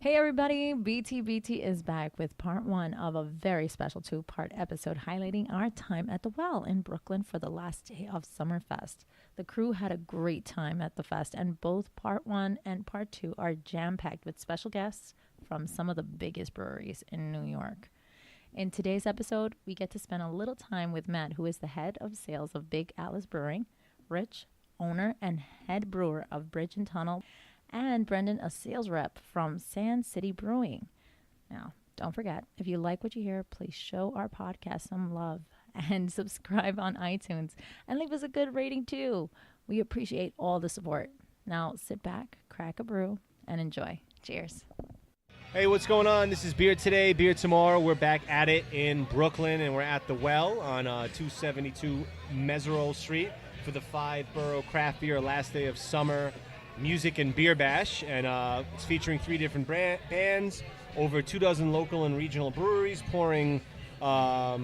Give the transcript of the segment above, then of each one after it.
Hey everybody, BTBT is back with part one of a very special two-part episode highlighting our time at the Well in Brooklyn for the last day of Summerfest. The crew had a great time at the fest, and both part one and part two are jam-packed with special guests from some of the biggest breweries in New York. In today's episode, we get to spend a little time with Matt, who is the head of sales of Big Alice Brewing, Rich, owner and head brewer of Bridge and Tunnel, and Brendan, a sales rep from Sand City Brewing. Now, don't forget, if you like what you hear, please show our podcast some love and subscribe on iTunes and leave us a good rating too. We appreciate all the support. Now, sit back, crack a brew, and enjoy. Cheers. Hey, what's going on? This is Beer Today, Beer Tomorrow. We're back at it in Brooklyn, and we're at the Well on 272 Meserole Street for the 5-borough craft beer last day of summer music and beer bash, and it's featuring 3 different bands, over 24 local and regional breweries, pouring a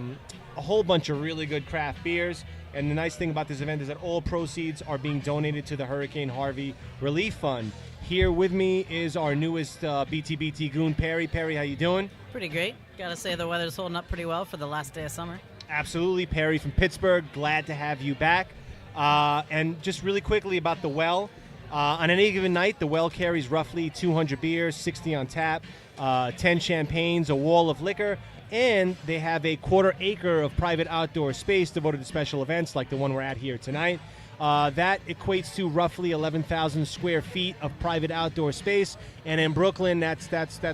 whole bunch of really good craft beers. And the nice thing about this event is that all proceeds are being donated to the Hurricane Harvey Relief Fund. Here with me is our newest BTBT goon, Perry. Perry, how you doing? Pretty great. Gotta say the weather's holding up pretty well for the last day of summer. Absolutely. Perry from Pittsburgh, glad to have you back. And just really quickly about the Well. On any given night, the Well carries roughly 200 beers, 60 on tap, 10 champagnes, a wall of liquor, and they have a quarter acre of private outdoor space devoted to special events like the one we're at here tonight. That equates to roughly 11,000 square feet of private outdoor space, and in Brooklyn, that's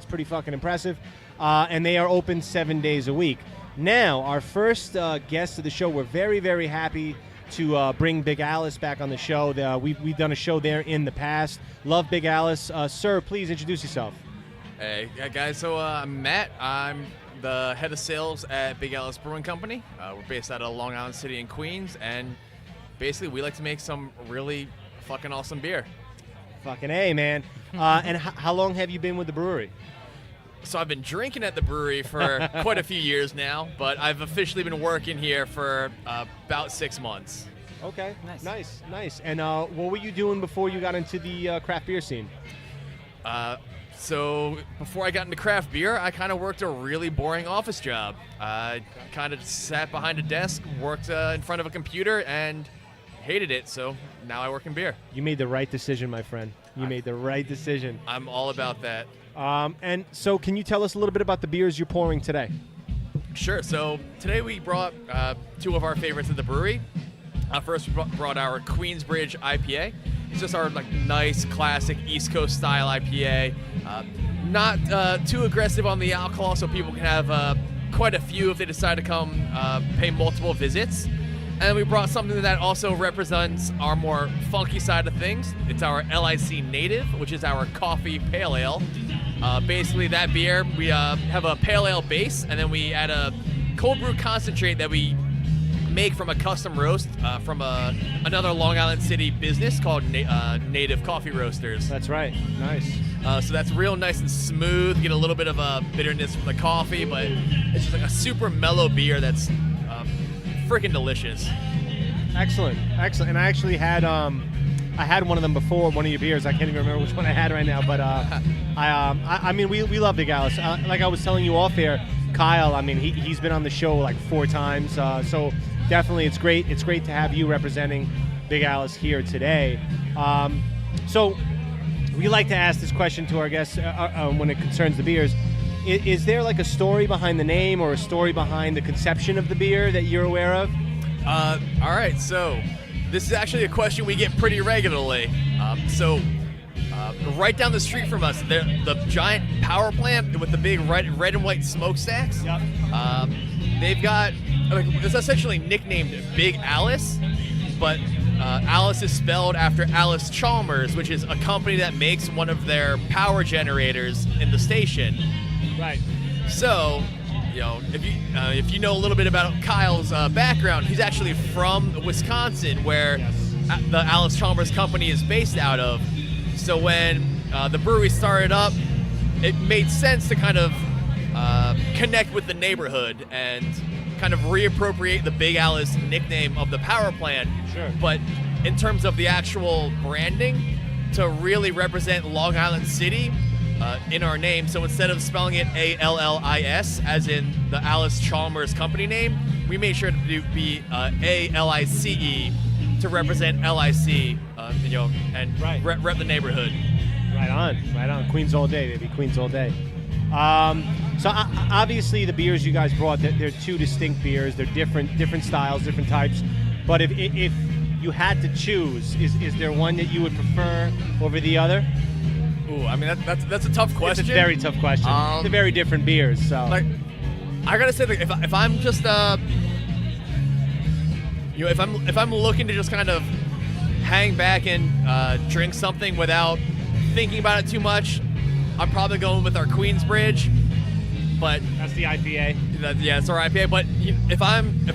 pretty fucking impressive. And they are open 7 days a week. Now, our first guest of the show, we're very, very happy to bring Big Alice back on the show. We've done a show there in the past. Love Big Alice. Sir, please introduce yourself. Hey, guys. So I'm Matt. I'm the head of sales at Big Alice Brewing Company. We're based out of Long Island City in Queens, and basically we like to make some really fucking awesome beer. Fucking A, man. And how long have you been with the brewery? So I've been drinking at the brewery for quite a few years now, but I've officially been working here for about 6 months. Okay, nice. And what were you doing before you got into the craft beer scene? So before I got into craft beer, I kind of worked a really boring office job. I kind of sat behind a desk, worked in front of a computer, and hated it. So now I work in beer. You made the right decision, my friend. You made the right decision. I'm all about that. And so can you tell us a little bit about the beers you're pouring today? Sure. So today we brought 2 of our favorites at the brewery. First, we brought our Queensbridge IPA. It's just our nice, classic East Coast style IPA. Not too aggressive on the alcohol, so people can have quite a few if they decide to come pay multiple visits. And we brought something that also represents our more funky side of things. It's our LIC Native, which is our coffee pale ale. Basically, that beer, we have a pale ale base, and then we add a cold brew concentrate that we make from a custom roast from another Long Island City business called Native Coffee Roasters. That's right. Nice. So that's real nice and smooth. Get a little bit of a bitterness from the coffee, but it's just like a super mellow beer that's freaking delicious. Excellent. And I actually had I had one of them before, one of your beers. I can't even remember which one I had right now, but I mean, we love Big Alice. Like I was telling you off air, Kyle, I mean, he's been on the show like 4 times, so definitely it's great to have you representing Big Alice here today. So we like to ask this question to our guests when it concerns the beers. Is there like a story behind the name or a story behind the conception of the beer that you're aware of? All right, so this is actually a question we get pretty regularly. Right down the street from us, the giant power plant with the big red and white smokestacks. Yep. They've got, it's essentially nicknamed Big Alice, but Alice is spelled after Alice Chalmers, which is a company that makes one of their power generators in the station. Right. So, if you know a little bit about Kyle's background, he's actually from Wisconsin, where the Alice Chalmers company is based out of. So when the brewery started up, it made sense to kind of connect with the neighborhood and kind of reappropriate the Big Alice nickname of the power plant. Sure. But in terms of the actual branding, to really represent Long Island City, in our name. So instead of spelling it ALLIS, as in the Alice Chalmers company name, we made sure to be ALICE to represent LIC, and Right. rep the neighborhood. Right on. Queens all day, baby. Queens all day. So obviously the beers you guys brought, they're two distinct beers. They're different styles, different types. But if you had to choose, is there one that you would prefer over the other? Ooh, I mean that's a tough question. It's a very tough question. They're very different beers. So like, I gotta say, like, if I'm just if I'm looking to just kind of hang back and drink something without thinking about it too much, I'm probably going with our Queensbridge. But that's the IPA. Yeah, it's our IPA. But if I'm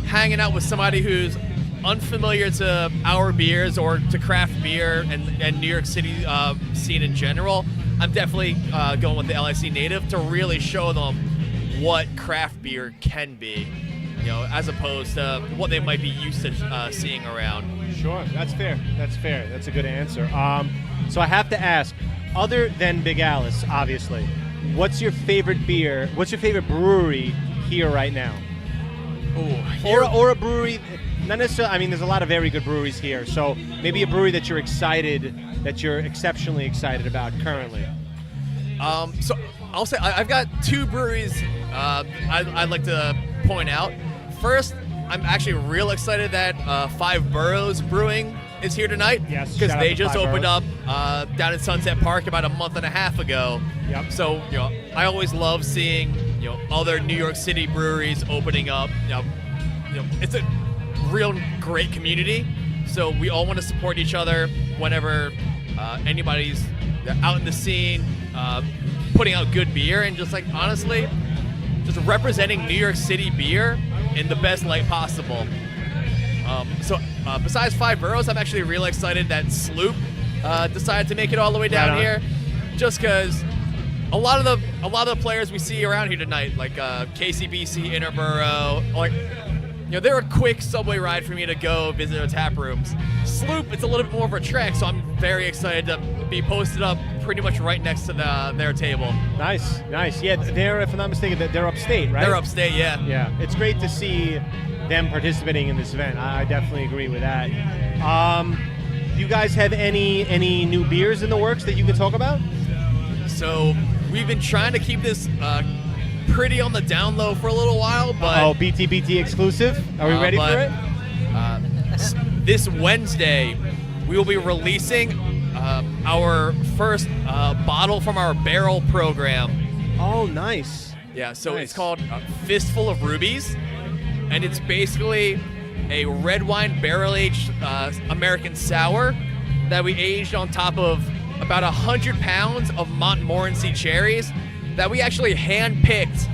hanging out with somebody who's unfamiliar to our beers or to craft beer and New York City scene in general, I'm definitely going with the LIC native to really show them what craft beer can be, as opposed to what they might be used to seeing around. Sure, that's fair. That's a good answer. So I have to ask, other than Big Alice, obviously, what's your favorite beer? What's your favorite brewery here right now? Or a brewery, not necessarily. I mean, there's a lot of very good breweries here. So maybe a brewery that you're exceptionally excited about currently. So I'll say I've got two breweries I'd like to point out. First, I'm actually real excited that Five Boroughs Brewing is here tonight. Yes, because shout out they to just Five opened Boroughs. up down in Sunset Park about a month and a half ago. Yep. So I always love seeing other New York City breweries opening up. It's a real great community. So we all want to support each other whenever anybody's out in the scene, putting out good beer, and just like honestly, just representing New York City beer in the best light possible. So besides Five Boroughs, I'm actually really excited that Sloop decided to make it all the way down here, just because a lot of the players we see around here tonight, like KCBC, Interborough, like they're a quick subway ride for me to go visit their tap rooms. Sloop, it's a little bit more of a trek, so I'm very excited to be posted up pretty much right next to their table. Nice. Yeah, they're, if I'm not mistaken, they're upstate, right? They're upstate, yeah. Yeah, it's great to see them participating in this event. I definitely agree with that. Do you guys have any new beers in the works that you can talk about? So we've been trying to keep this pretty on the down low for a little while, but BTBT exclusive. Are we ready for it? This Wednesday, we will be releasing our first bottle from our barrel program. Oh, nice. Yeah, so Nice. It's called Fistful of Rubies, and it's basically a red wine barrel-aged American sour that we aged on top of about 100 pounds of Montmorency cherries that we actually hand-picked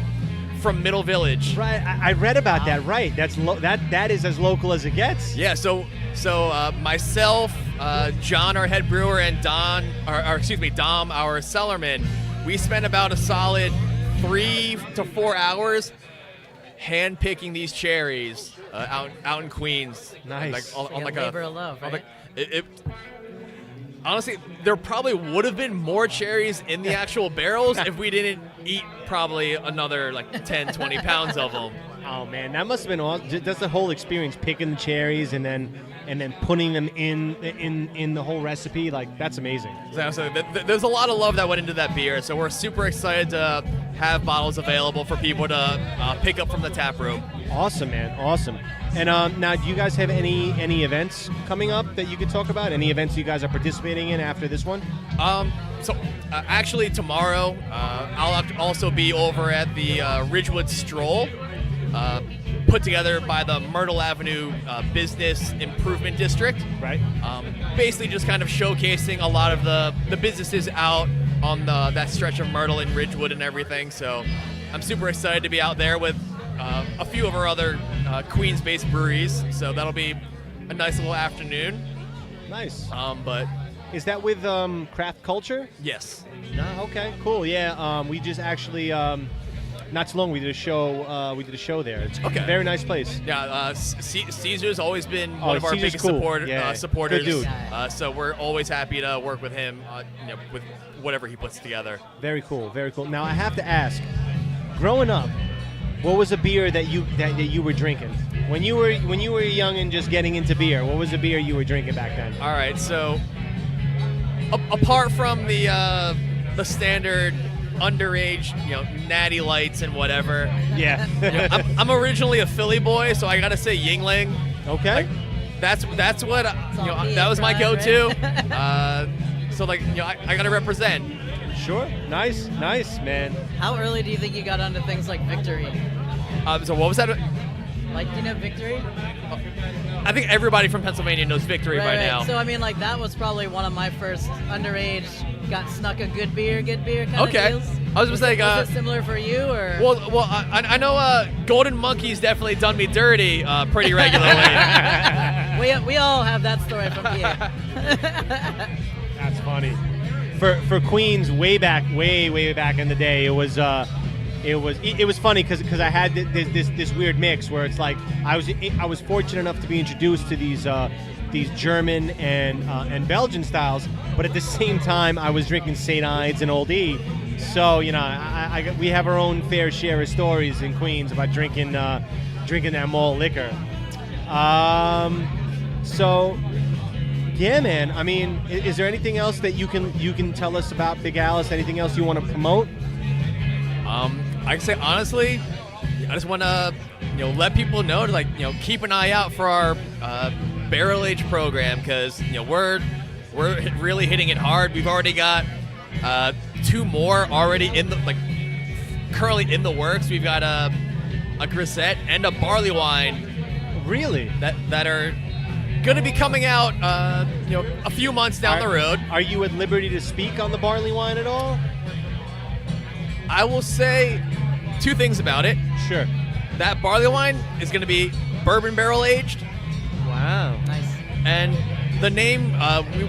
from Middle Village. Right, I read about that. Right, that is as local as it gets. Yeah, so myself, John, our head brewer, and Dom, our cellarman, we spent about a solid 3 to 4 hours hand picking these cherries out in Queens. Nice. On like labor of love, right? Honestly, there probably would have been more cherries in the actual barrels if we didn't eat probably another 10, 20 pounds of them. Oh man, that must have been awesome. That's the whole experience, picking the cherries and then putting them in the whole recipe. That's amazing. So there's a lot of love that went into that beer. So we're super excited to have bottles available for people to pick up from the tap room. Awesome, man. Awesome. And now, do you guys have any events coming up that you could talk about? Any events you guys are participating in after this one? Actually, tomorrow, I'll also be over at the Ridgewood Stroll, put together by the Myrtle Avenue Business Improvement District. Right. Basically just kind of showcasing a lot of the businesses out on that stretch of Myrtle and Ridgewood and everything. So I'm super excited to be out there with a few of our other Queens-based breweries. So that'll be a nice little afternoon. Nice. But is that with Craft Culture? yes. No. Okay. Cool. Yeah. We just actually not too long we did a show. There. It's Okay. a very nice place. Yeah, Caesar's always been one of our Caesar's biggest cool. Yeah. supporters. Good dude. So we're always happy to work with him with whatever he puts together. Very cool, very cool. Now I have to ask, growing up, what was a beer that you were drinking when you were young and just getting into beer? What was the beer you were drinking back then? All right, so apart from the standard underage, natty lights and whatever. Yeah. I'm originally a Philly boy, so I gotta say Yingling. Okay. Like, that's what all that was my pride, go-to. right? So I gotta represent. Sure. Nice, man. How early do you think you got onto things like Victory? So what was that? Like, do you know Victory? I think everybody from Pennsylvania knows Victory by now. So I mean, like, that was probably one of my first underage got snuck a good beer kind Okay. of deals. I was just like, was it similar for you, or? well, I know Golden Monkey's definitely done me dirty pretty regularly. we all have that story from here. That's funny. For Queens, way back in the day, it was funny because I had this weird mix where it's like I was fortunate enough to be introduced to these German and Belgian styles, but at the same time I was drinking St. Ides and Old E. So we have our own fair share of stories in Queens about drinking that malt liquor. So. Yeah, man. I mean, is there anything else that you can tell us about Big Alice? Anything else you want to promote? I can say honestly, I just want to let people know to keep an eye out for our barrel age program, because we're really hitting it hard. We've already got 2 more already currently in the works. We've got a grisette and a barley wine. Really? That are going to be coming out, a few months down the road. Are you at liberty to speak on the barley wine at all? I will say 2 things about it. Sure. That barley wine is going to be bourbon barrel aged. Wow. Nice. And the name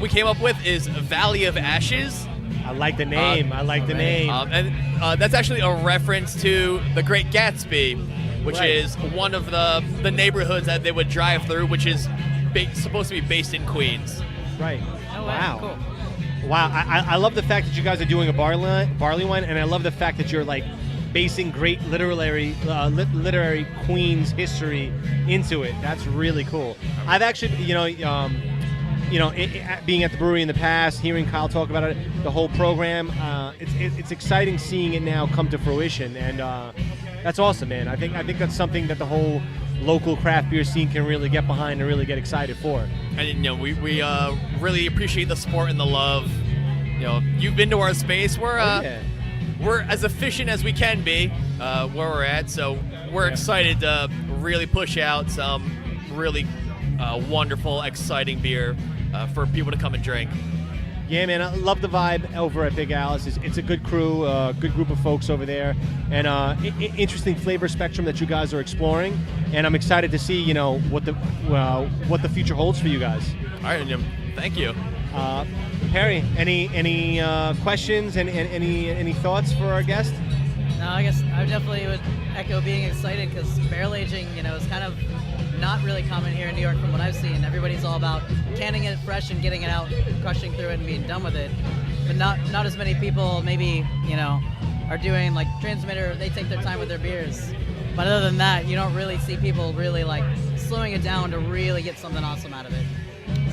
we came up with is Valley of Ashes. I like the name. And that's actually a reference to The Great Gatsby, which Right. is one of the neighborhoods that they would drive through, which is supposed to be based in Queens. Right. Oh, Wow. Cool. Wow. I love the fact that you guys are doing a barley wine, and I love the fact that you're basing great literary Queens history into it. That's really cool. I've actually, being at the brewery in the past, hearing Kyle talk about it, the whole program, it's exciting seeing it now come to fruition, and that's awesome, man. I think that's something that the whole local craft beer scene can really get behind and really get excited for. And we really appreciate the support and the love. You've been to our space. We're as efficient as we can be where we're at, so we're excited to really push out some really wonderful, exciting beer for people to come and drink. Yeah, man, I love the vibe over at Big Alice. It's a good crew, good group of folks over there, and interesting flavor spectrum that you guys are exploring. And I'm excited to see, what the future holds for you guys. All right, thank you. Perry, any questions and any thoughts for our guest? No, I guess I definitely would echo being excited, because barrel aging, is kind of not really common here in New York from what I've seen. Everybody's all about canning it fresh and getting it out, crushing through it and being done with it. But not as many people maybe, are doing like transmitter, they take their time with their beers. But other than that, you don't really see people really slowing it down to really get something awesome out of it.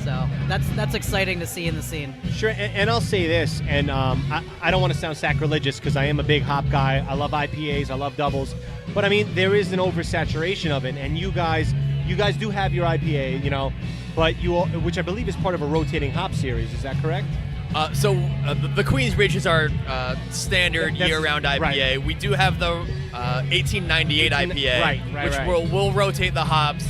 So that's exciting to see in the scene. Sure, and I'll say this, and I don't want to sound sacrilegious because I am a big hop guy. I love IPAs, I love doubles, but I mean there is an oversaturation of it, and you guys do have your IPA, but which I believe is part of a rotating hop series. Is that correct? So the Queensbridge is our standard year-round IPA. Right. We do have the 1898 IPA, which we'll rotate the hops.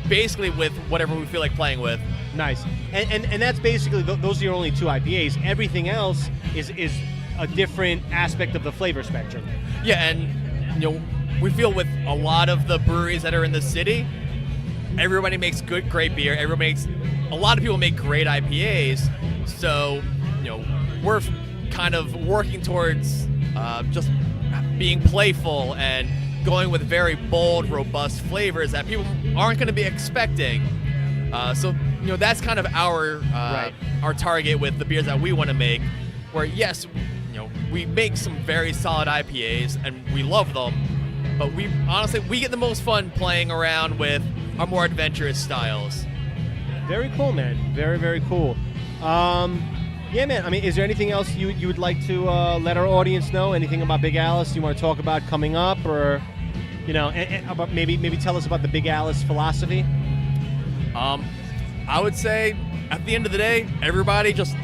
Basically with whatever we feel like playing with. Nice. And that's basically, those are your only 2 IPAs. Everything else is a different aspect of the flavor spectrum. Yeah, and we feel with a lot of the breweries that are in the city, everybody makes great beer. A lot of people make great IPAs. So, we're kind of working towards just being playful and going with very bold, robust flavors that people aren't going to be expecting. So that's kind of our our target with the beers that we want to make. Where yes, we make some very solid IPAs and we love them, but we get the most fun playing around with our more adventurous styles. Very cool, man. Very, very cool. Yeah, man. I mean, is there anything else you would like to let our audience know? Anything about Big Alice you want to talk about coming up, or and about maybe tell us about the Big Alice philosophy? I would say at the end of the day, everybody just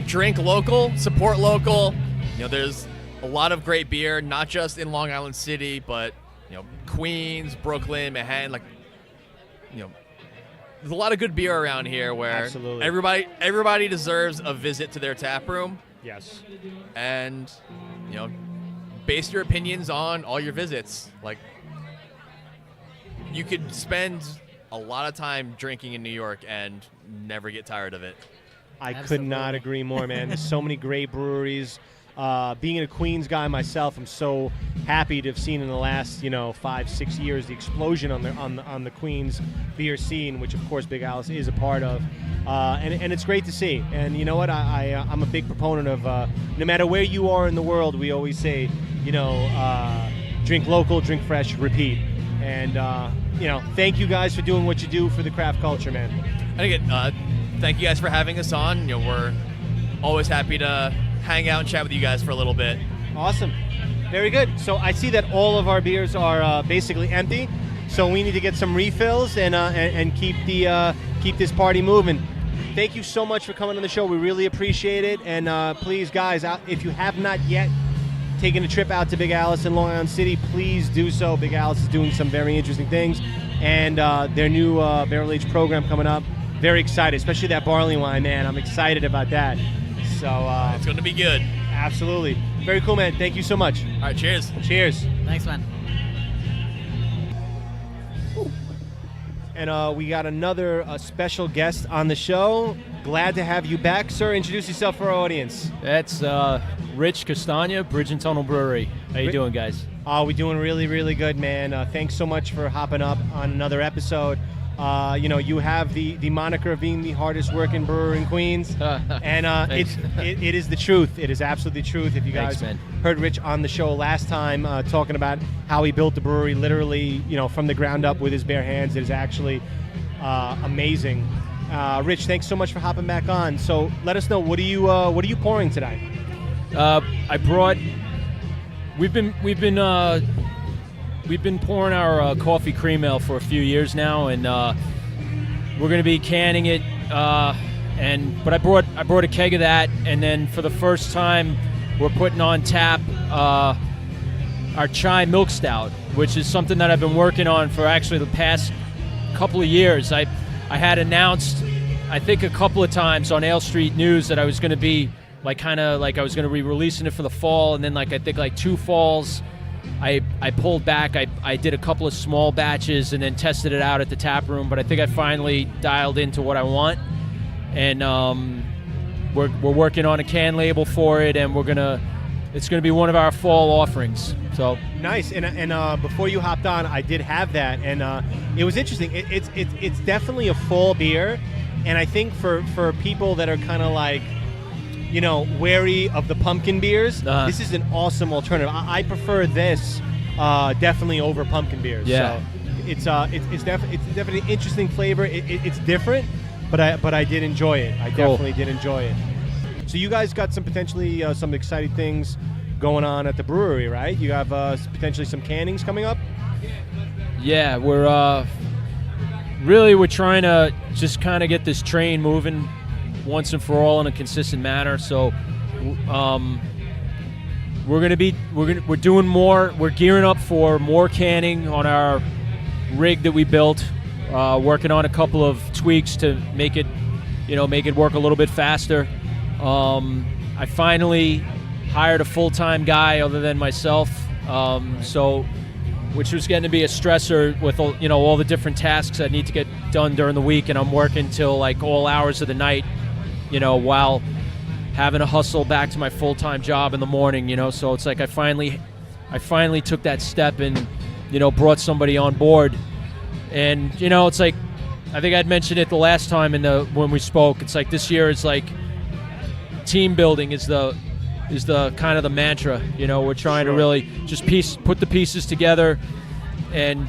drink local, support local. There's a lot of great beer, not just in Long Island City, but Queens, Brooklyn, Manhattan. There's a lot of good beer around here where Absolutely. everybody deserves a visit to their tap room. Yes. And base your opinions on all your visits. You could spend a lot of time drinking in New York and never get tired of it. I could not agree more, man. There's so many great breweries. Being a Queens guy myself, I'm so happy to have seen in the last 5-6 years the explosion on the Queens beer scene, which of course Big Alice is a part of, and it's great to see. And you know what? I'm a big proponent of no matter where you are in the world, we always say drink local, drink fresh, repeat. And thank you guys for doing what you do for the craft culture, man. And again, thank you guys for having us on. We're always happy to hang out and chat with you guys for a little bit. Awesome. Very good. So I see that all of our beers are basically empty, so we need to get some refills and keep this party moving. Thank you so much for coming on the show. We really appreciate it. And please, guys, if you have not yet taken a trip out to Big Alice in Long Island City, please do so. Big Alice is doing some very interesting things, and their new barrel age program coming up. Very excited, especially that barley wine, man. I'm excited about that. So it's going to be good. Absolutely. Very cool, man. Thank you so much. All right, cheers. Cheers. Thanks, man. And we got another special guest on the show. Glad to have you back, sir. Introduce yourself for our audience. That's Rich Castagna, Bridge and Tunnel Brewery. How you doing, guys? We're doing really, really good, man. Thanks so much for hopping up on another episode. You have the moniker of being the hardest working brewer in Queens, and it is the truth. It is absolutely the truth. If you guys heard Rich on the show last time talking about how he built the brewery literally, from the ground up with his bare hands, it is actually amazing. Rich, thanks so much for hopping back on. So let us know, what are you pouring today? We've been pouring our coffee cream ale for a few years now, and we're going to be canning it. But I brought a keg of that, and then for the first time, we're putting on tap our chai milk stout, which is something that I've been working on for actually the past couple of years. I had announced, I think a couple of times on Ale Street News, that I was going to be I was going to be releasing it for the fall, and then I think 2 falls. I pulled back. I did a couple of small batches and then tested it out at the tap room, but I think I finally dialed into what I want, and we're working on a can label for it, and it's gonna be one of our fall offerings. So nice. And before you hopped on, I did have that, and it was interesting. It's definitely a fall beer, and I think for people that are kind of wary of the pumpkin bears, this is an awesome alternative. I prefer this definitely over pumpkin beers. Yeah. So it's definitely an interesting flavor. It's different, but I did enjoy it. I definitely did enjoy it. So you guys got some potentially some exciting things going on at the brewery, right? You have potentially some cannings coming up. Yeah, we're trying to just kind of get this train moving once and for all in a consistent manner. So we're doing more. We're gearing up for more canning on our rig that we built. Working on a couple of tweaks to make it work a little bit faster. I finally hired a full-time guy other than myself. Which was getting to be a stressor with all the different tasks I need to get done during the week, and I'm working till all hours of the night, while having to hustle back to my full-time job in the morning, so it's I finally took that step and, brought somebody on board. And, it's I I think I'd mentioned it the last time when we spoke. It's like this year is like team building is the kind of the mantra. You know, we're trying to really just put the pieces together, and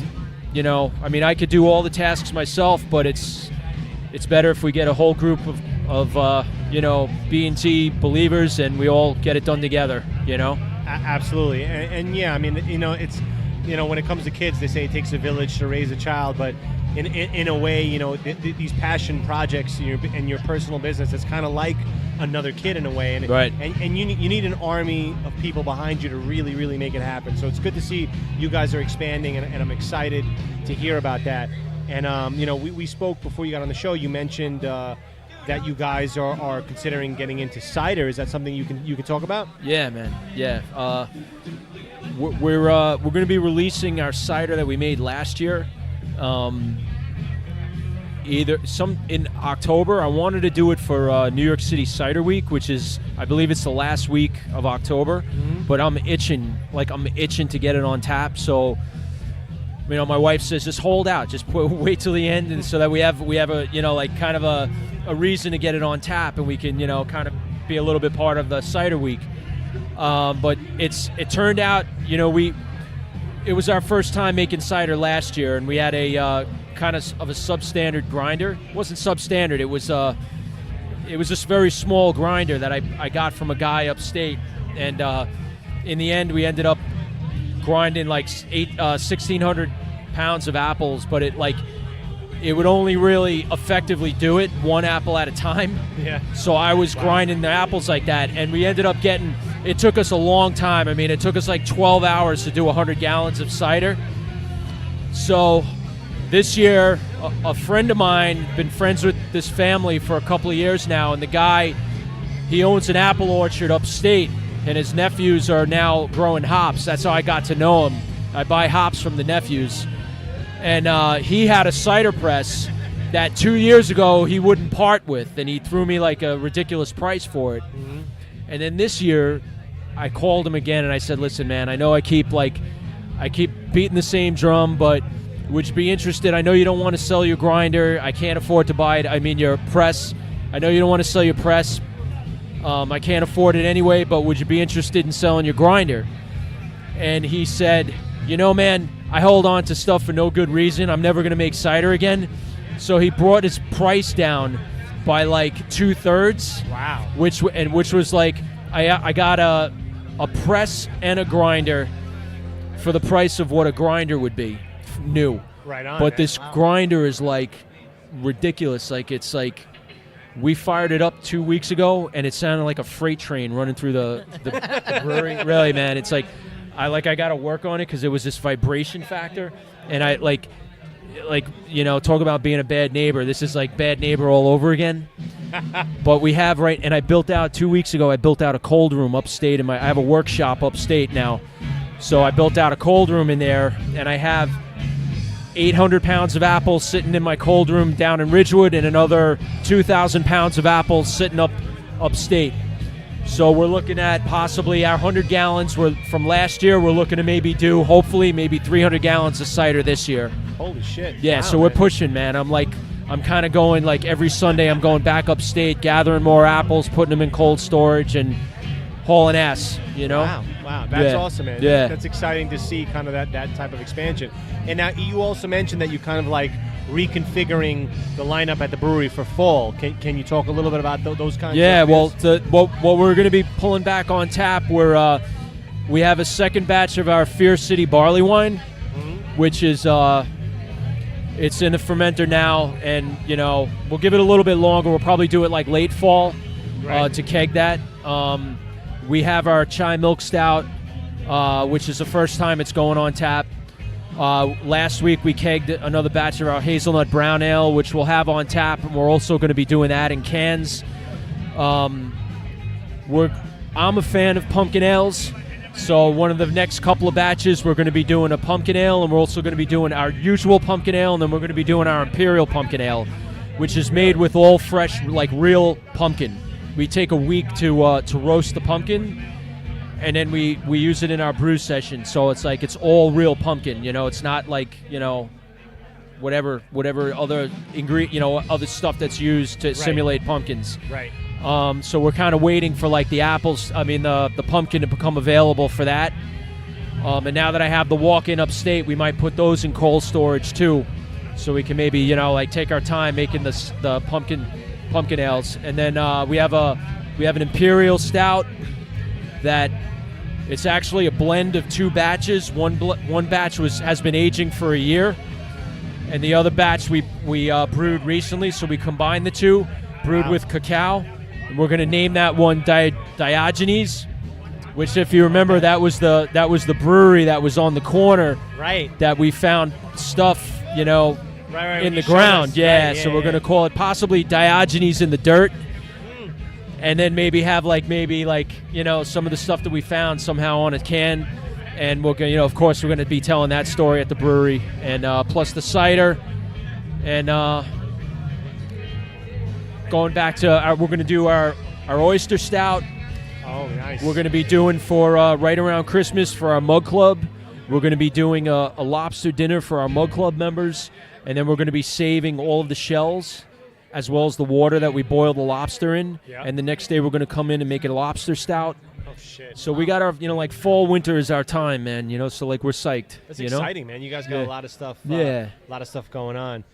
you know, I mean, I could do all the tasks myself, but it's better if we get a whole group of you know, B&T believers, and we all get it done together. You know. Absolutely, and yeah, I mean, you know, it's, you know, when it comes to kids, they say it takes a village to raise a child, but in a way, you know, these passion projects in your personal business, it's kind of like another kid in a way, and right. And you need an army of people behind you to really make it happen. So it's good to see you guys are expanding, and I'm excited to hear about that. And you know, we spoke before you got on the show. You mentioned that you guys are considering getting into cider. Is that something you can talk about? Yeah, man. Yeah. We're going to be releasing our cider that we made last year. In October. I wanted to do it for New York City Cider Week, which is, I believe it's the last week of October. Mm-hmm. But I'm itching to get it on tap. So, you know, my wife says just hold out, just wait till the end, and so that we have a, you know, like kind of a reason to get it on tap, and we can, you know, kind of be a little bit part of the Cider Week. But it turned out, you know, it was our first time making cider last year, and we had a kind of a substandard grinder. It wasn't substandard. It was this very small grinder that I got from a guy upstate, and in the end we ended up grinding like 1,600 pounds of apples, but it would only really effectively do it one apple at a time. Yeah. So I was grinding the apples like that, and we ended up it took us a long time. I mean, it took us like 12 hours to do 100 gallons of cider. So this year, a friend of mine, been friends with this family for a couple of years now, and the guy, he owns an apple orchard upstate, and his nephews are now growing hops. That's how I got to know him. I buy hops from the nephews. And he had a cider press that 2 years ago he wouldn't part with, and he threw me like a ridiculous price for it. Mm-hmm. And then this year, I called him again, and I said, listen, man, I know I keep beating the same drum, but would you be interested? I know you don't want to sell your grinder. I can't afford to buy it. I mean, your press. I know you don't want to sell your press. I can't afford it anyway, but would you be interested in selling your grinder? And he said, you know, man, I hold on to stuff for no good reason. I'm never going to make cider again. So he brought his price down by like 2/3. Wow. Which was like, I got a press and a grinder for the price of what a grinder would be new. Right on. But this grinder is like ridiculous. Like, it's like, we fired it up 2 weeks ago, and it sounded like a freight train running through the brewery. Really, man, it's like I got to work on it because it was this vibration factor, and I like you know, talk about being a bad neighbor. This is like bad neighbor all over again. But we have and I built out 2 weeks ago. I built out a cold room upstate, I have a workshop upstate now, so I built out a cold room in there, and I have 800 pounds of apples sitting in my cold room down in Ridgewood, and another 2,000 pounds of apples sitting upstate. So we're looking at possibly our 100 gallons from last year. We're looking to maybe 300 gallons of cider this year. Holy shit. Yeah, wow, so we're pushing, man. I'm kind of going, like, every Sunday I'm going back upstate, gathering more apples, putting them in cold storage, and hauling ass, you know? Wow. That's awesome, man. Yeah. That's exciting to see kind of that type of expansion. And now you also mentioned that you kind of like reconfiguring the lineup at the brewery for fall. Can you talk a little bit about those kinds of ideas? Well, what we're going to be pulling back on tap, we have a second batch of our Fear City barley wine, mm-hmm. which is it's in the fermenter now, and you know, we'll give it a little bit longer. We'll probably do it like late fall, right, to keg that. We have our chai milk stout, which is the first time it's going on tap. Last week we kegged another batch of our hazelnut brown ale, which we'll have on tap, and we're also going to be doing that in cans. I'm a fan of pumpkin ales, so one of the next couple of batches we're going to be doing a pumpkin ale, and we're also going to be doing our usual pumpkin ale, and then we're going to be doing our imperial pumpkin ale, which is made with all fresh, like real pumpkin. We take a week to roast the pumpkin, and then we use it in our brew session. So it's like, it's all real pumpkin, you know. It's not like, you know, whatever other other stuff that's used to simulate pumpkins. Right. So we're kind of waiting for like the apples. I mean the pumpkin to become available for that. And now that I have the walk-in upstate, we might put those in cold storage too, so we can maybe like take our time making the pumpkin ales. And then we have an imperial stout that it's actually a blend of two batches. One batch has been aging for a year, and the other batch we brewed recently. So we combined the two, brewed with cacao. And we're going to name that one Diogenes, which, if you remember, that was the brewery that was on the corner. Right. That we found stuff, right, in the ground. Yeah, So we're going to call it possibly Diogenes in the dirt. And then maybe have some of the stuff that we found somehow on a can. And we're going of course we're going to be telling that story at the brewery, and plus the cider. And going back to we're going to do our oyster stout. Oh, nice. We're going to be doing for right around Christmas for our mug club. We're going to be doing a lobster dinner for our mug club members, and then we're going to be saving all of the shells as well as the water that we boil the lobster in. Yep. And the next day we're going to come in and make it a lobster stout. Oh shit. So we got our fall winter is our time, man. So like we're psyched. That's exciting, man. You guys got a lot of stuff. A lot of stuff going on.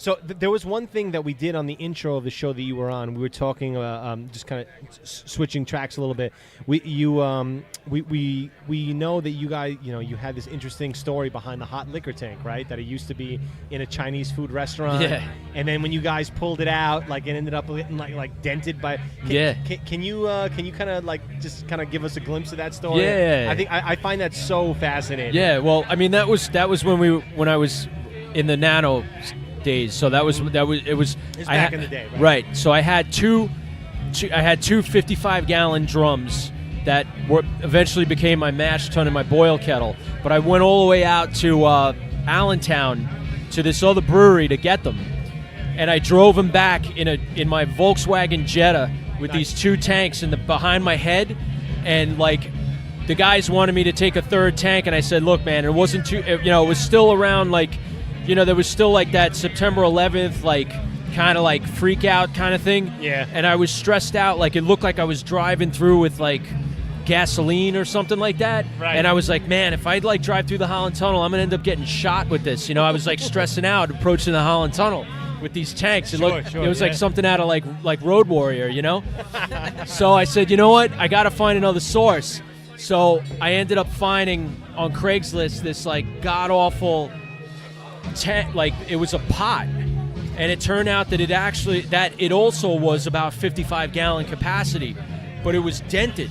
So there was one thing that we did on the intro of the show that you were on. We were talking, just kind of switching tracks a little bit. We know that you guys, you had this interesting story behind the hot liquor tank, right? That it used to be in a Chinese food restaurant. Yeah. And then when you guys pulled it out, like it ended up getting like dented by. Can you kind of just kind of give us a glimpse of that story? Yeah. I think I find that so fascinating. Yeah. Well, I mean that was when I was in the nano days. So it was back in the day, right? So I had two 55-gallon drums that eventually became my mash tun and my boil kettle. But I went all the way out to Allentown to this other brewery to get them, and I drove them back in my Volkswagen Jetta with these two tanks behind my head, and like the guys wanted me to take a third tank, and I said, look, man, it wasn't too, it was still around like. There was still like that September 11th, like kind of like freak out kind of thing. Yeah. And I was stressed out. Like it looked like I was driving through with like gasoline or something like that. Right. And I was like, man, if I like drive through the Holland Tunnel, I'm going to end up getting shot with this. I was like stressing out approaching the Holland Tunnel with these tanks. It was like something out of like Road Warrior, So I said, you know what? I got to find another source. So I ended up finding on Craigslist this like god-awful like it was a pot, and it turned out that it also was about 55-gallon capacity, but it was dented,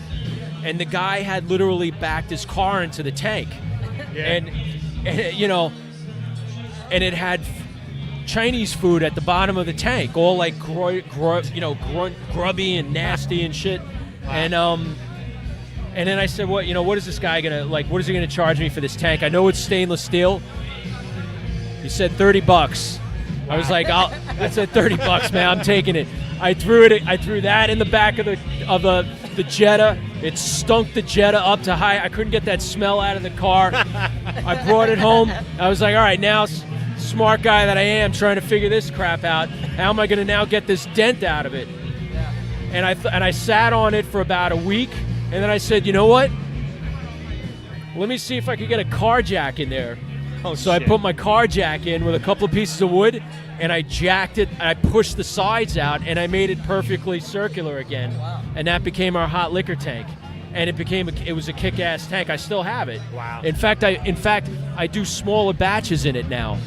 and the guy had literally backed his car into the tank. And it had Chinese food at the bottom of the tank, all like grubby and nasty and shit. Wow. And then I said, what is this guy what is he gonna charge me for this tank? I know it's stainless steel. He said $30. Wow. I was like, I said $30, man. I'm taking it. I threw that in the back of the Jetta. It stunk the Jetta up to high. I couldn't get that smell out of the car. I brought it home. I was like, all right, now, smart guy that I am, trying to figure this crap out. How am I going to now get this dent out of it? Yeah. And I sat on it for about a week, and then I said, you know what? Let me see if I could get a car jack in there. So I put my car jack in with a couple of pieces of wood, and I jacked it. I pushed the sides out, and I made it perfectly circular again. Wow. And that became our hot liquor tank. And it was a kick-ass tank. I still have it. Wow. In fact, I do smaller batches in it now.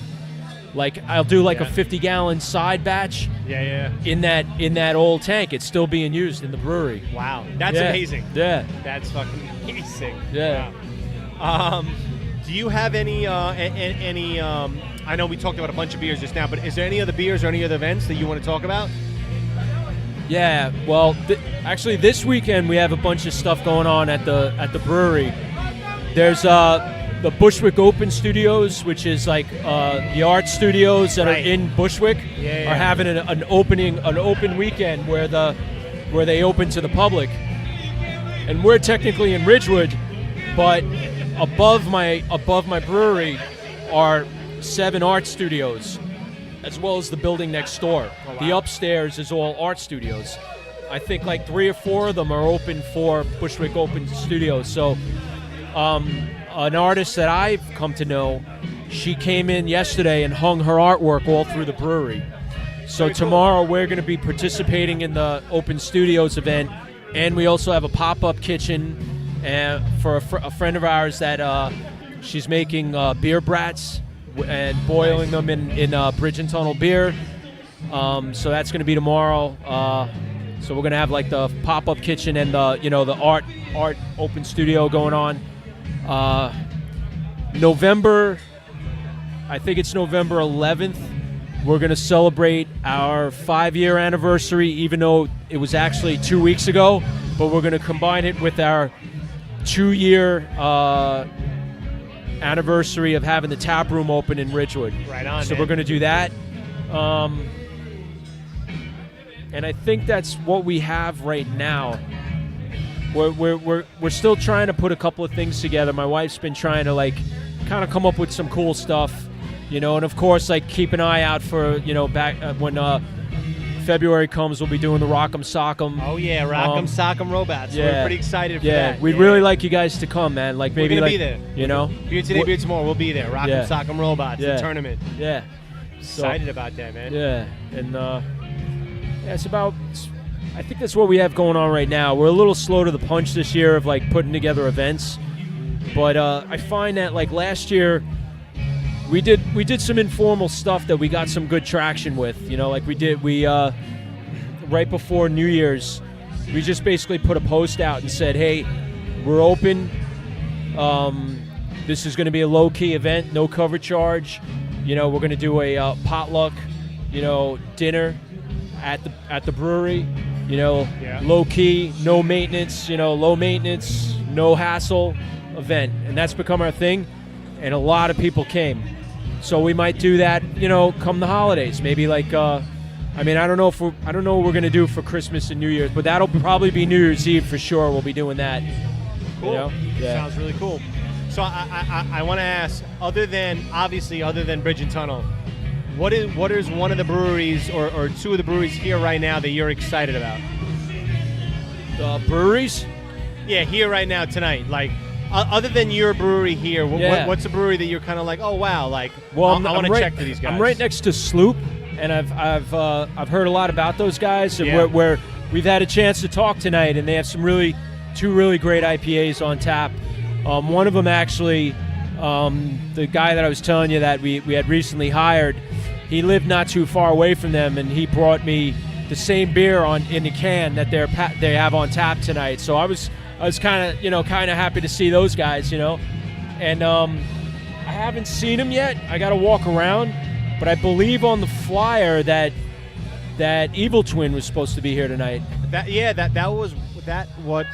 Like I'll do a 50-gallon side batch. Yeah. In that old tank, it's still being used in the brewery. Wow, that's amazing. Yeah. That's fucking amazing. Yeah. Wow. Do you have any? I know we talked about a bunch of beers just now, but is there any other beers or any other events that you want to talk about? Yeah. Well, actually, this weekend we have a bunch of stuff going on at the brewery. There's the Bushwick Open Studios, which is like the art studios that are in Bushwick, are having an open weekend where they open to the public, and we're technically in Ridgewood, but above my brewery are 7 art studios, as well as the building next door. Oh, wow. The upstairs is all art studios. I think like 3 or 4 of them are open for Bushwick Open Studios. So an artist that I've come to know, she came in yesterday and hung her artwork all through the brewery. So Very cool. tomorrow we're going to be participating in the Open Studios event, and we also have a pop-up kitchen for a friend of ours that she's making beer brats and boiling them in Bridge and Tunnel beer. So that's going to be tomorrow. So we're going to have like the pop-up kitchen and the art open studio going on. I think it's November 11th. We're going to celebrate our 5-year anniversary, even though it was actually 2 weeks ago, but we're going to combine it with our 2-year anniversary of having the tap room open in Ridgewood. Right on, So man. we're going to do that. And I think that's what we have right now. We're still trying to put a couple of things together. My wife's been trying to like kind of come up with some cool stuff, and of course like keep an eye out for back when February comes, we'll be doing the Rock'em Sock'em. Oh yeah, Rock'em Sock'em Robots. Yeah. We're pretty excited for Yeah, that. we'd really like you guys to come, man. Like maybe gonna like be there. Beer today, What- beer tomorrow. We'll be there. Rock'em Yeah. Sock'em Robots, Yeah. the tournament. Yeah. So- Excited about that, man. Yeah, and I think that's what we have going on right now. We're a little slow to the punch this year of like putting together events, but I find that like last year we did some informal stuff that we got some good traction with. Like we right before New Year's, we just basically put a post out and said, hey, we're open. This is going to be a low-key event, no cover charge. We're going to do a potluck, dinner at the brewery. Yeah. Low key, no maintenance. Low maintenance, no hassle event, and that's become our thing. And a lot of people came, so we might do that. Come the holidays, maybe like. I don't know what we're gonna do for Christmas and New Year's, but that'll probably be New Year's Eve for sure. We'll be doing that. Cool. Yeah. Sounds really cool. So I want to ask, other than Bridge and Tunnel, what is one of the breweries or 2 of the breweries here right now that you're excited about? Breweries? Yeah, here right now tonight. Like, other than your brewery here, Yeah. what's a brewery that you're kind of like, oh wow, like, Well, I want to check for these guys. I'm right next to Sloop, and I've heard a lot about those guys. And Yeah. where we've had a chance to talk tonight, and they have some 2 really great IPAs on tap. One of them actually, the guy that I was telling you that we had recently hired, he lived not too far away from them, and he brought me the same beer in the can that they have on tap tonight. So I was kind of happy to see those guys, and I haven't seen them yet. I got to walk around, but I believe on the flyer that Evil Twin was supposed to be here tonight. That was what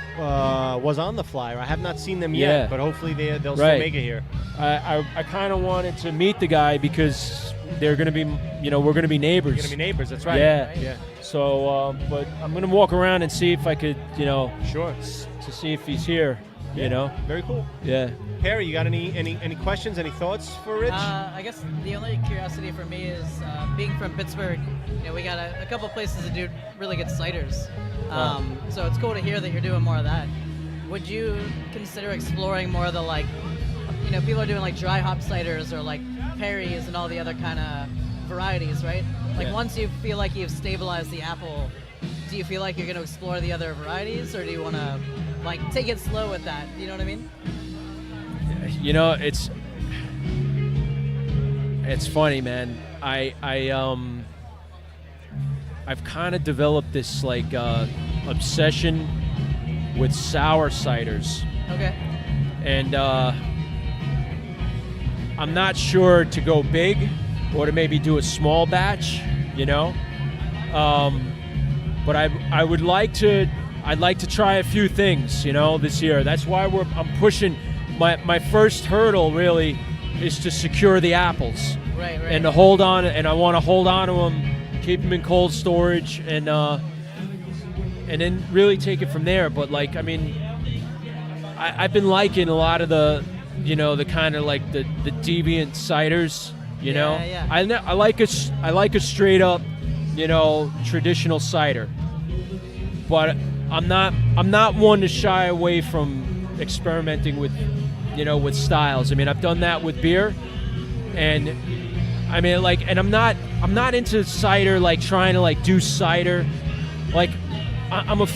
was on the flyer. I have not seen them yet, Yeah. but hopefully they'll still Right. make it here. I kind of wanted to meet the guy because they're going to be, we're going to be neighbors. You're gonna be neighbors. That's right. Yeah. So, but I'm going to walk around and see if I could, Sure. to see if he's here. Very cool. Yeah. Harry, you got any questions, any thoughts for Rich? I guess the only curiosity for me is being from Pittsburgh. We got a couple places to do really good ciders. So it's cool to hear that you're doing more of that. Would you consider exploring more of the people are doing like dry hop ciders or like Perry's and all the other kind of varieties, right? Like Yeah. once you feel like you've stabilized the apple, do you feel like you're going to explore the other varieties, or do you want to like take it slow with that? You know what I mean? It's funny, man. I've kind of developed this like obsession with sour ciders, Okay. and I'm not sure to go big or to maybe do a small batch, but I would like to. I'd like to try a few things, this year. That's why I'm pushing. My first hurdle really is to secure the apples. Right. And to hold on, and I want to hold on to them, keep them in cold storage, and then really take it from there. But I've been liking a lot of the, the kind of like the deviant ciders, You know, Yeah. I like a straight up, traditional cider. But I'm not one to shy away from experimenting with, with styles. I mean, I've done that with beer, and I mean, and I'm not into cider, like trying to do cider. Like, I'm a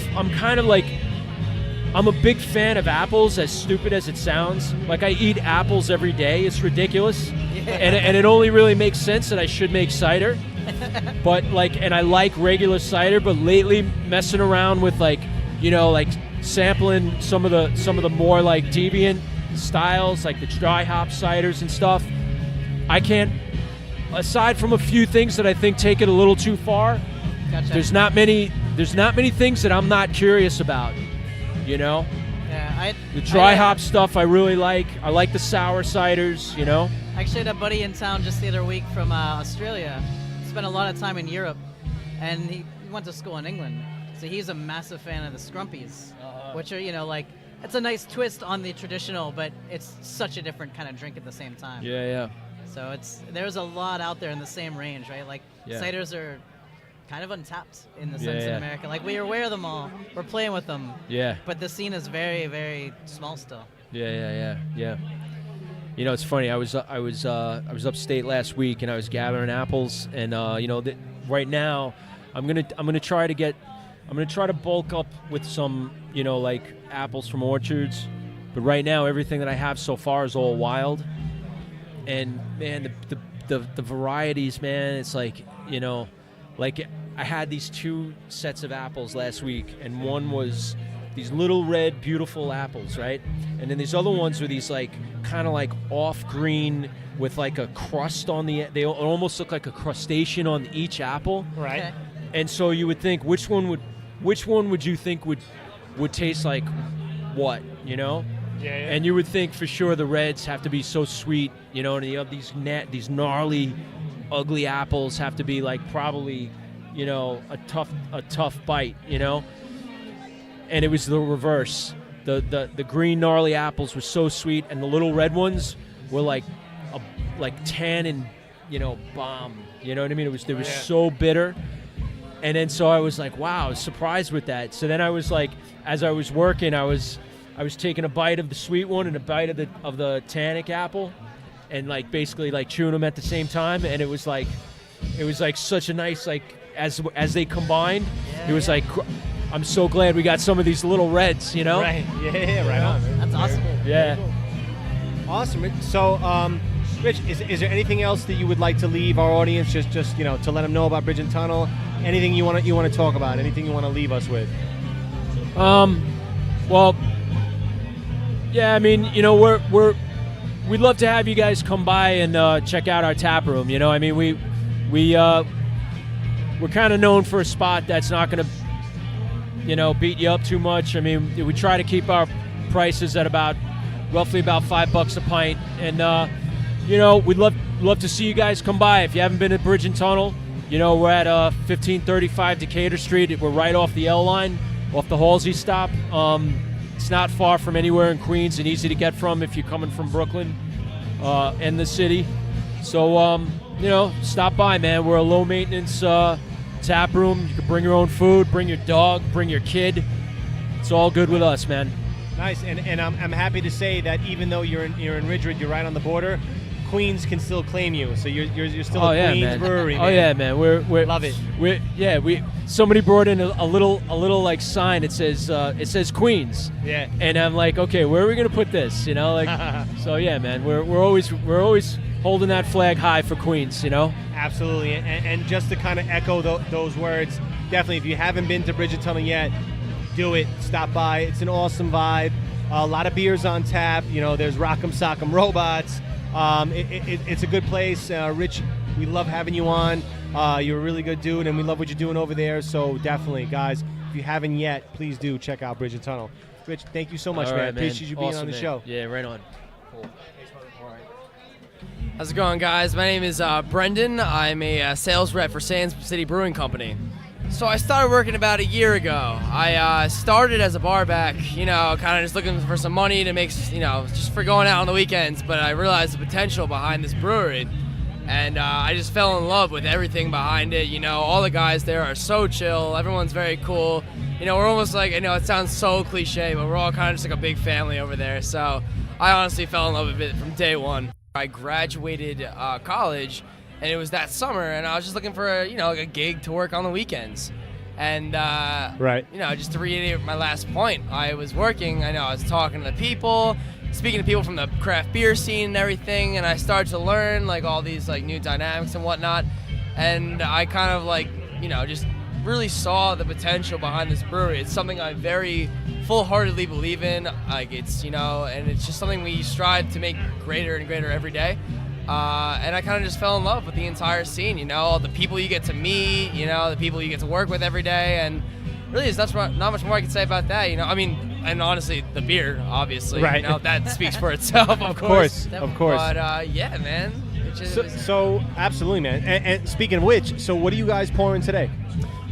big fan of apples, as stupid as it sounds. Like, I eat apples every day. It's ridiculous. Yeah. And it only really makes sense that I should make cider. But and I like regular cider, but lately messing around with sampling some of the more deviant styles, like the dry hop ciders and stuff. I can't, aside from a few things that I think take it a little too far, Gotcha. there's not many things that I'm not curious about. Yeah, The dry hop stuff I really like. I like the sour ciders, I actually had a buddy in town just the other week from Australia. Spent a lot of time in Europe, and he went to school in England. So he's a massive fan of the scrumpies, which are, it's a nice twist on the traditional, but it's such a different kind of drink at the same time. Yeah. So there's a lot out there in the same range, right? Ciders are kind of untapped in the sense in America. We're aware of them all. We're playing with them. Yeah. But the scene is very, very small still. Yeah. It's funny. I was upstate last week, and I was gathering apples, and right now, I'm gonna try to bulk up with some apples from orchards, but right now everything that I have so far is all wild, and man, the varieties, man, it's I had these 2 sets of apples last week, and one was these little red beautiful apples, right? And then these other ones were these kind of off green with a crust on they almost look like a crustacean on each apple. Right. Okay. And so you would think, which one would you think would taste like what, Yeah. And you would think for sure the reds have to be so sweet, and you have these gnarly, ugly apples have to be probably, a tough bite, And it was the reverse. The green gnarly apples were so sweet, and the little red ones were like tannin, bomb. You know what I mean? They were so bitter. And then so I was like, wow, I was surprised with that. So then I was as I was working, I was taking a bite of the sweet one and a bite of the tannic apple, and basically chewing them at the same time, and it was such a nice as they combined, it was I'm so glad we got some of these little reds, Right. Yeah. Right on. Man. That's awesome. Yeah. Awesome. So, Rich, is there anything else that you would like to leave our audience, just to let them know about Bridge and Tunnel? Anything you want to talk about? Anything you want to leave us with? Well, yeah. I mean, we'd love to have you guys come by and check out our tap room. I mean, we're kind of known for a spot that's not going to, beat you up too much. I mean, we try to keep our prices at roughly about $5 a pint, and we'd love to see you guys come by. If you haven't been to Bridge and Tunnel, we're at 1535 Decatur Street. We're right off the L line, off the Halsey stop. It's not far from anywhere in Queens and easy to get from if you're coming from Brooklyn and the city. So, stop by, man. We're a low maintenance tap room. You can bring your own food, bring your dog, bring your kid. It's all good with us, man. Nice, and I'm happy to say that even though you're in Ridgewood, you're right on the border. Queens can still claim you, so you're still a Queens man. brewery. Man. Oh yeah, man. We're love it. Somebody brought in a little sign. It says Queens. Yeah. And I'm like, okay, where are we gonna put this? So yeah, man. We're always holding that flag high for Queens. Absolutely, and just to kind of echo those words, definitely, if you haven't been to Bridge and Tunnel yet, do it. Stop by. It's an awesome vibe. A lot of beers on tap. There's Rock'em Sock'em Robots. It's a good place. Rich, we love having you on. You're a really good dude, and we love what you're doing over there. So definitely, guys, if you haven't yet, please do check out Bridge and Tunnel. Rich, thank you so much, All man. right, Appreciate you being Awesome, on the man. show. Yeah, right on. Cool. How's it going, guys? My name is Brendan. I'm a sales rep for Sands City Brewing Company. So I started working about a year ago. I started as a barback, kind of just looking for some money to make, just for going out on the weekends. But I realized the potential behind this brewery. And I just fell in love with everything behind it. You know, all the guys there are so chill. Everyone's very cool. You know, we're almost like, I know it sounds so cliche, but we're all kind of just like a big family over there. So I honestly fell in love with it from day one. I graduated college, and it was that summer, and I was just looking for like a gig to work on the weekends. And, Right. Just to reiterate my last point, I was working, I was talking to the people, speaking to people from the craft beer scene and everything, and I started to learn, like, all these, like, new dynamics and whatnot, and I kind of, like, just really saw the potential behind this brewery. It's something I very full-heartedly believe in, like, it's, and it's just something we strive to make greater and greater every day. And I kind of just fell in love with the entire scene, the people you get to meet, the people you get to work with every day, and really there's not much more I can say about that, and honestly, the beer, obviously, right. That speaks for itself, of course. But, yeah, man. So absolutely, man. And speaking of which, so what are you guys pouring today?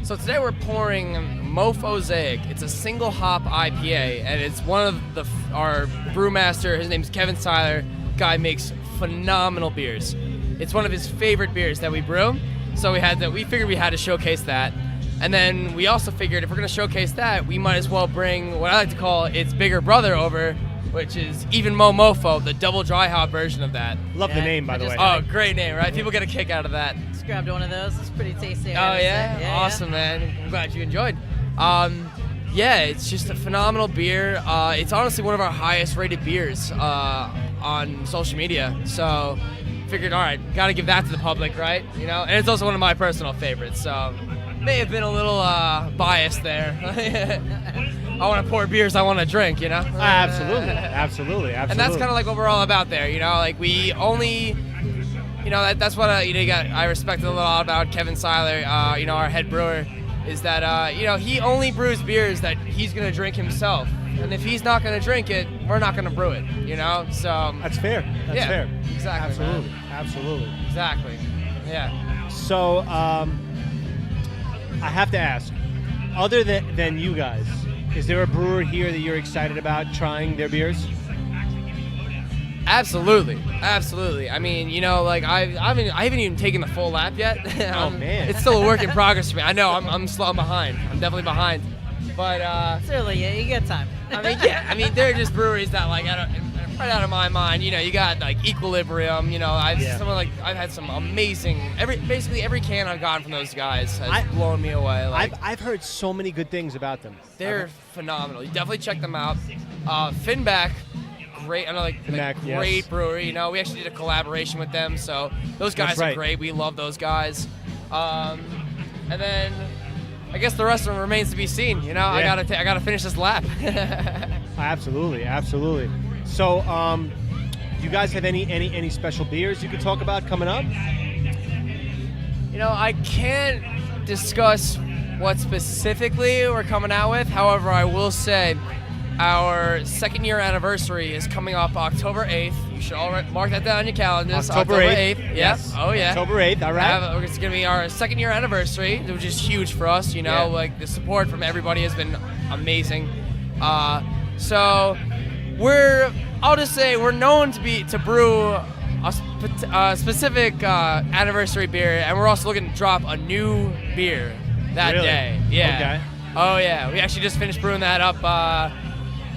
So today we're pouring Mofosaic. It's a single hop IPA, and it's one of our brewmaster, his name's Kevin Seiler, guy makes phenomenal beers. It's one of his favorite beers that we brew, so we figured we had to showcase that. And then we also figured if we're going to showcase that, we might as well bring what I like to call its bigger brother over, which is Even Mo Mofo, the double dry hop version of that. Love the name, by the way. Oh, great name, right? People get a kick out of that. Just grabbed one of those. It's pretty tasty. Oh, yeah? Awesome, man. I'm glad you enjoyed. Yeah, it's just a phenomenal beer. It's honestly one of our highest rated beers on social media. So figured, all right, got to give that to the public, right? And it's also one of my personal favorites. So may have been a little biased there. I want to pour beers I want to drink, Absolutely. And that's kind of like what we're all about there, like we only, that's what I respect a lot about Kevin Seiler, our head brewer, is that he only brews beers that he's gonna drink himself, and if he's not gonna drink it, we're not gonna brew it, So that's fair. That's fair. Exactly. Absolutely. Exactly. Yeah. So I have to ask, other than you guys, is there a brewer here that you're excited about trying their beers? Absolutely. I mean, I haven't even taken the full lap yet. Oh man, it's still a work in progress for me. I know I'm slow. I'm behind. I'm definitely behind. But it's early. Yeah, you get time. I mean, they're just breweries that right out of my mind. You got like Equilibrium. I've had some amazing. Basically every can I've gotten from those guys has blown me away. I've heard so many good things about them. They're phenomenal. You definitely check them out. Finback. Great, great brewery. We actually did a collaboration with them, so those guys are great. We love those guys. And then I guess the rest of them remains to be seen. Yeah. I gotta finish this lap. Absolutely. So, you guys have any special beers you could talk about coming up? I can't discuss what specifically we're coming out with. However, I will say our second year anniversary is coming up October 8th. You should all mark that down on your calendars. October 8th. Yep. Yes. Oh, yeah. October 8th. All right. It's going to be our second year anniversary, which is huge for us. Like the support from everybody has been amazing. So I'll just say we're known to brew a specific anniversary beer, and we're also looking to drop a new beer that day. Yeah. Okay. Oh, yeah. We actually just finished brewing that up.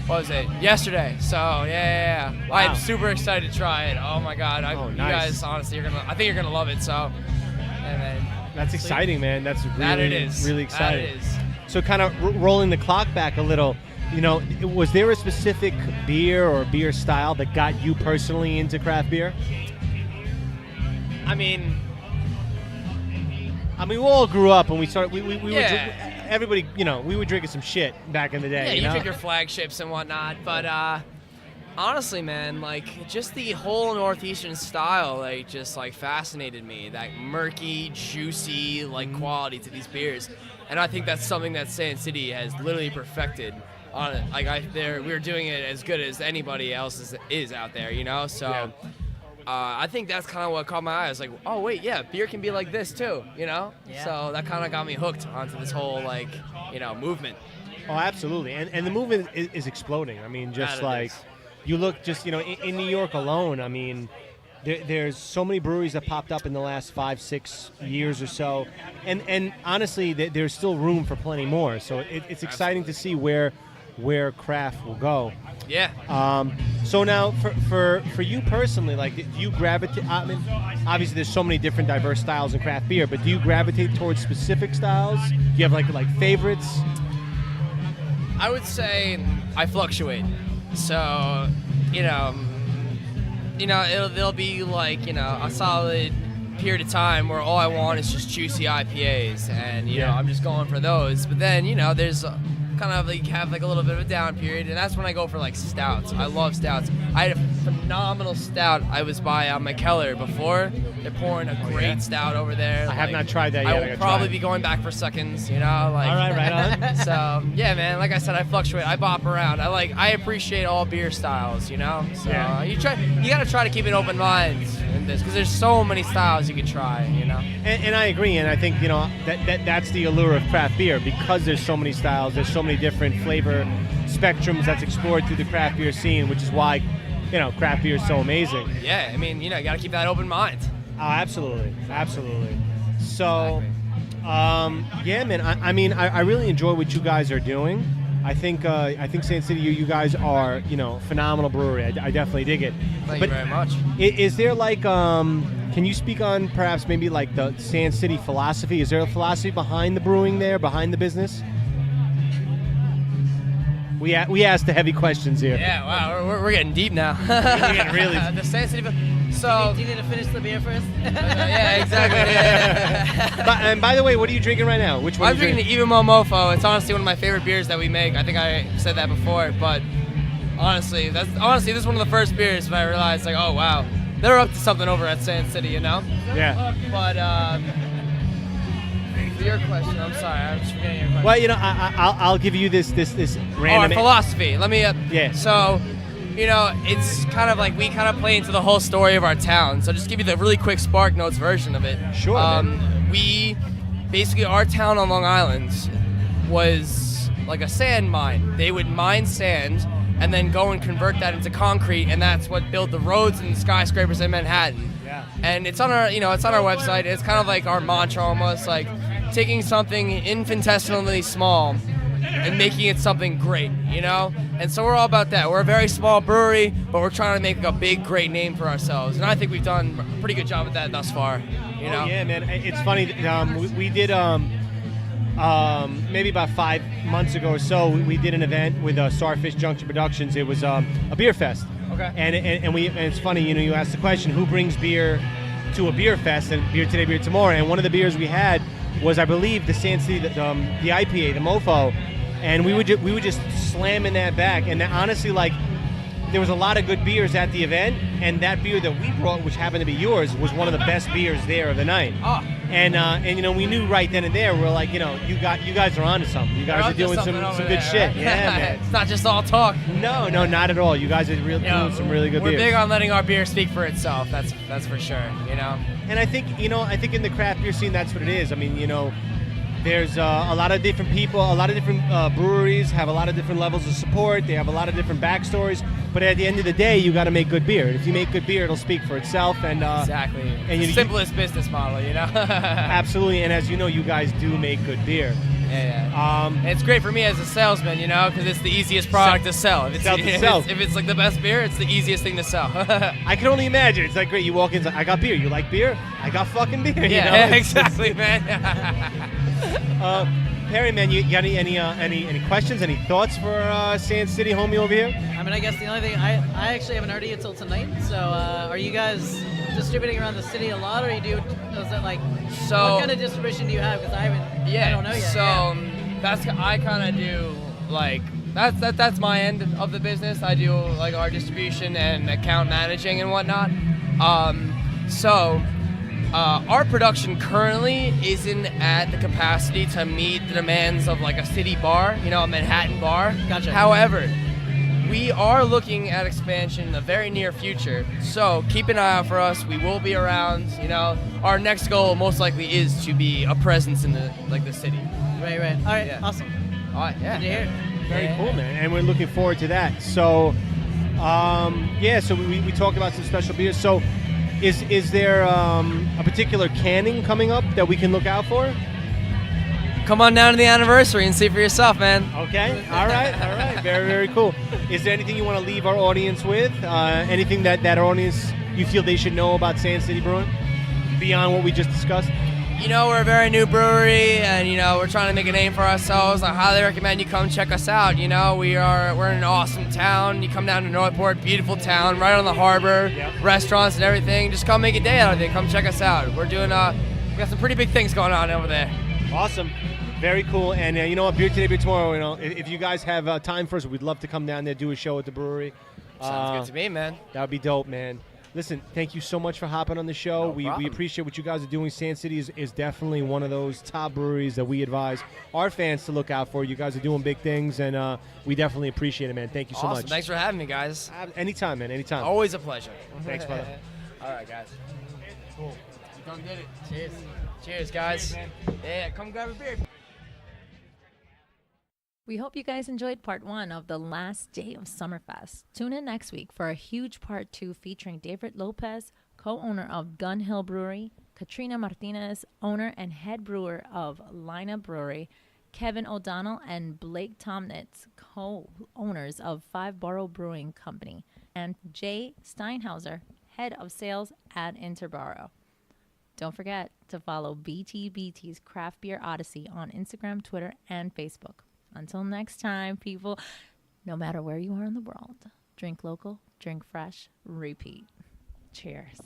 What was it? Yesterday. So yeah. Wow. I'm super excited to try it. Oh my God. Nice. You guys, honestly, I think you're gonna love it. So, that's exciting, man. That's really exciting. That it is. So kind of rolling the clock back a little. Was there a specific beer or beer style that got you personally into craft beer? I mean, we all grew up and we started. We were everybody, we were drinking some shit back in the day. Yeah, you drink your flagships and whatnot, but honestly, man, just the whole Northeastern style, just fascinated me. That murky, juicy, quality to these beers, and I think that's something that Sand City has literally perfected on it. We were doing it as good as anybody else is out there, So. Yeah. I think that's kind of what caught my eye. I was like, oh, wait, yeah, beer can be like this, too, Yeah. So that kind of got me hooked onto this whole, movement. Oh, absolutely. And the movement is exploding. I mean, just you look in New York alone, I mean, there's so many breweries that popped up in the last 5-6 years or so, and honestly, there's still room for plenty more. So it's exciting to see where craft will go. Yeah. So now, for you personally, like, do you gravitate? I mean, obviously, there's so many different diverse styles in craft beer, but do you gravitate towards specific styles? Do you have like favorites? I would say I fluctuate. So, there'll be like, a solid period of time where all I want is just juicy IPAs, and I'm just going for those. But then, there's kind of like have like a little bit of a down period, and that's when I go for like stouts. I love stouts. I had a phenomenal stout. I was by McKellar before. They're pouring a great stout over there. I have not tried that yet. I will probably be going back for seconds. Like, all right, right on. So yeah, man. Like I said, I fluctuate. I bop around. I appreciate all beer styles. So Yeah. you gotta try to keep an open mind in this, because there's so many styles you can try. And I agree, and I think that's the allure of craft beer, because there's so many styles, there's so many different flavor spectrums that's explored through the craft beer scene, which is why craft beer is so amazing. Yeah, I mean, you gotta keep that open mind. Oh, absolutely. So, yeah, man. I really enjoy what you guys are doing. I think Sand City, you guys are phenomenal brewery. I definitely dig it. Thank you very much. Is there like can you speak on perhaps maybe like the Sand City philosophy? Is there a philosophy behind the brewing there, behind the business? We asked the heavy questions here. Yeah, wow, we're getting deep now. We're getting really. The Sand City. So. Do you need to finish the beer first? Yeah, exactly. Yeah. And by the way, what are you drinking right now? Which one? I'm drinking the Even Mo Mofo. It's honestly one of my favorite beers that we make. I think I said that before, but honestly, this is one of the first beers that I realized, like, oh wow, they're up to something over at Sand City, Yeah. But for your question, I'm sorry, I'm just forgetting your question. Well, I'll give you this random. Philosophy. Let me. Yeah. So, it's kind of like we kind of play into the whole story of our town. So just give you the really quick Spark Notes version of it. Sure. We basically, our town on Long Island was like a sand mine. They would mine sand and then go and convert that into concrete, and that's what built the roads and skyscrapers in Manhattan. Yeah. And it's on our, it's on our website. It's kind of like our mantra, almost like taking something infinitesimally small and making it something great, And so we're all about that. We're a very small brewery, but we're trying to make a big, great name for ourselves. And I think we've done a pretty good job at that thus far, Oh, yeah, man. It's funny. We did maybe about 5 months ago or so. We did an event with Starfish Junction Productions. It was a beer fest. Okay. And it's funny. You asked the question, who brings beer to a beer fest, and beer today, beer tomorrow. And one of the beers we had was, I believe, the Sand City, the IPA, the Mofo, and we would just slamming that back. And honestly, like, there was a lot of good beers at the event, and that beer that we brought, which happened to be yours, was one of the best beers there of the night. Oh. And we knew right then and there, we're like, you guys are onto something. You guys are doing some good shit. Yeah, man. It's not just all talk. No, not at all. You guys are doing some really good beers. We're big on letting our beer speak for itself. That's for sure. And I think in the craft beer scene, that's what it is. I mean, there's a lot of different people, a lot of different breweries have a lot of different levels of support. They have a lot of different backstories. But at the end of the day, you got to make good beer. If you make good beer, it'll speak for itself. And exactly. And the simplest business model, Absolutely. And as you know, you guys do make good beer. Yeah. It's great for me as a salesman, because it's the easiest product to sell. If it's like the best beer, it's the easiest thing to sell. I can only imagine. It's like, great. You walk in, I got beer. You like beer? I got fucking beer. Yeah, exactly, man. Perry, man, you got any questions, any thoughts for Sand City, homie over here? I mean, I guess the only thing, I actually haven't heard of you until tonight. So, are you guys distributing around the city a lot, or is it like, what kind of distribution do you have? Because I don't know yet. So I kind of do like that's my end of the business. I do like our distribution and account managing and whatnot. Our production currently isn't at the capacity to meet the demands of like a city bar, a Manhattan bar. Gotcha. However, we are looking at expansion in the very near future, so keep an eye out for us. We will be around. Our next goal most likely is to be a presence in the city. Right. All right, yeah. Awesome. All right, yeah. Good to hear. Very cool, man. And we're looking forward to that. So, so we talked about some special beers. So, Is there a particular canning coming up that we can look out for? Come on down to the anniversary and see for yourself, man. Okay. All right. Very, very cool. Is there anything you want to leave our audience with? Anything that our audience you feel they should know about Sand City Brewing beyond what we just discussed? You know, we're a very new brewery, and you know, we're trying to make a name for ourselves. I highly recommend you come check us out. You know, we're in an awesome town. You come down to Northport, beautiful town, right on the harbor, restaurants and everything. Just come make a day out of it. Come check us out. We're doing we got some pretty big things going on over there. Awesome. Very cool. And you know what, Beer Today, Beer Tomorrow, you know, if you guys have time for us, we'd love to come down there, do a show at the brewery. Sounds good to me, man. That would be dope, man. Listen, thank you so much for hopping on the show. No we problem. appreciate what you guys are doing. Sand City is definitely one of those top breweries that we advise our fans to look out for. You guys are doing big things, and we definitely appreciate it, man. Thank you so Awesome. much. Thanks for having me, guys. Anytime, man. Anytime. Always a pleasure. Thanks, brother. All right, guys. Cool. You done did it. Cheers. Cheers, guys. Yeah, come grab a beer. We hope you guys enjoyed part 1 of the last day of Summerfest. Tune in next week for a huge part 2 featuring David Lopez, co-owner of Gun Hill Brewery, Katrina Martinez, owner and head brewer of Lina Brewery, Kevin O'Donnell and Blake Tomnitz, co-owners of Five Borough Brewing Company, and Jay Steinhauser, head of sales at Interborough. Don't forget to follow BTBT's Craft Beer Odyssey on Instagram, Twitter, and Facebook. Until next time, people, no matter where you are in the world, drink local, drink fresh, repeat. Cheers.